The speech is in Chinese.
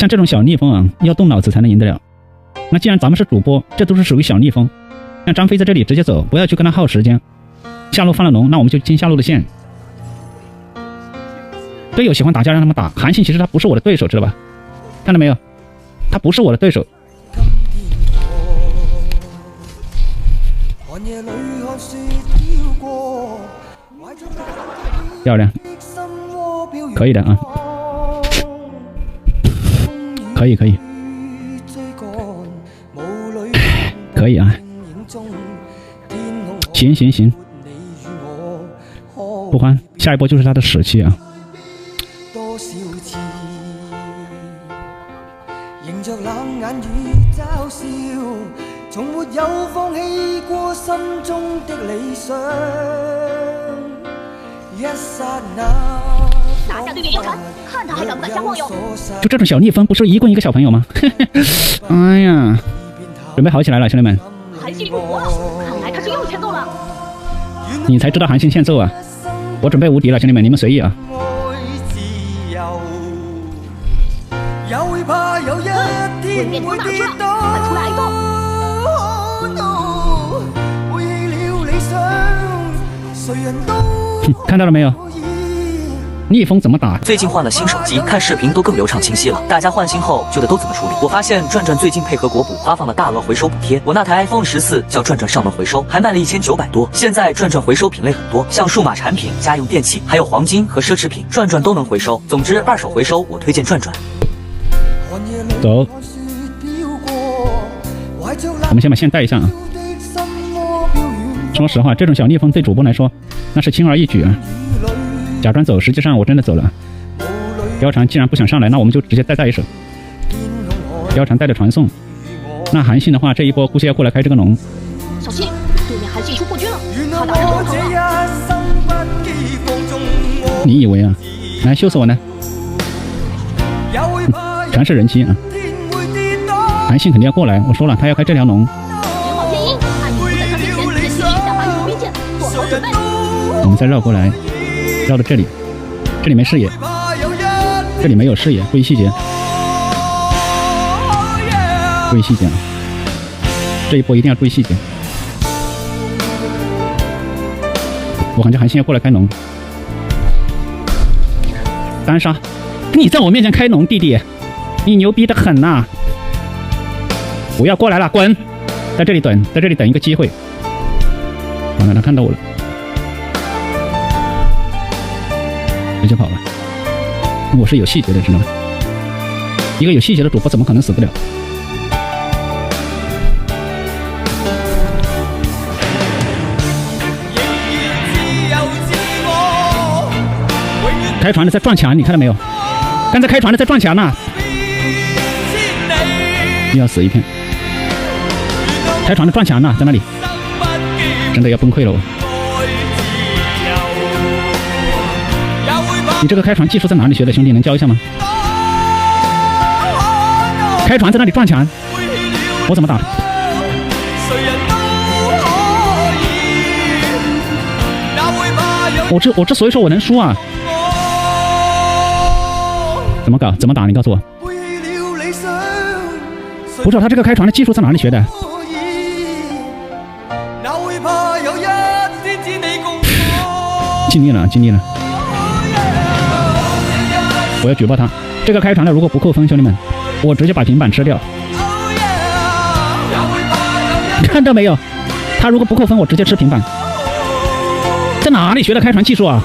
像这种小逆风啊，要动脑子才能赢得了。那既然咱们是主播，这都是属于小逆风。像张飞在这里直接走，不要去跟他耗时间。下路放了龙，那我们就进下路的线。队友喜欢打架，让他们打。韩信其实他不是我的对手，知道吧？看到没有？他不是我的对手。漂亮，可以的啊，可以，可以啊，行，不慌，下一波就是他的死期啊。迎着冷眼與嘲笑，從沒有放棄過心中的理想。一剎那，拿下對面貂蟬，看他還敢不敢瞎晃悠。就這種小逆風，不是一棍一個小朋友嗎？哎呀，準備好起來了，兄弟們。韓信入國了，看來他是又欠揍了。你才知道韓信欠揍啊！我準備無敵了，兄弟們，你們隨意啊。對面攻打出了，快出來挨揍！看到了沒有？逆風怎麼打？最近換了新手機，看視頻都更流暢清晰了。大家換新後覺得都怎麼處理？我發現轉轉最近配合國補發放了大額回收補貼。我那台 iPhone 14叫轉轉上門回收，還賣了1900多。現在轉轉回收品類很多，像數碼產品、家用電器，還有黃金和奢侈品，轉轉都能回收。總之，二手回收我推薦轉轉。走。我們先把線帶一下啊！說實話，這種小逆風對主播來說，那是輕而易舉啊。假裝走，實際上我真的走了。貂蟬既然不想上來，那我們就直接再帶一手。貂蟬帶着傳送，那韓信的話，這一波估計要過來開這個龍。小心，對面韓信出破軍了，他打上龍頭了。你以為啊？來秀死我呢！全是人妻啊！韓信肯定要過來，我說了，他要開這條龍。我們再繞過來，繞到這裡，這裡沒視野，這裡沒有視野，注意細節，注意細節啊！這一波一定要注意細節。我感覺韓信要過來開龍，單殺！你在我面前開龍，弟弟，你牛逼得很吶！不要過來了，滾！在這裡等，在這裡等一個機會。完了，他看到我了，直接跑了。我是有細節的，知道嗎？一個有細節的主播怎麼可能死不了？開船的在撞牆，你看到沒有？剛才開船的在撞牆呢，又要死一片。開船的撞牆呢，在那裡。真的要崩溃了！你這個開船技術在哪裡學的，兄弟？能教一下嗎？開船在那裡撞牆，我怎麼打？我之所以說我能輸啊，怎麼搞？怎麼打？你告訴我。不知道他這個開船的技術在哪裡學的？盡力了，盡力了！我要舉報他。這個開船的如果不扣分，兄弟們，我直接把平板吃掉。看到沒有？他如果不扣分，我直接吃平板。在哪裡學的開船技術啊？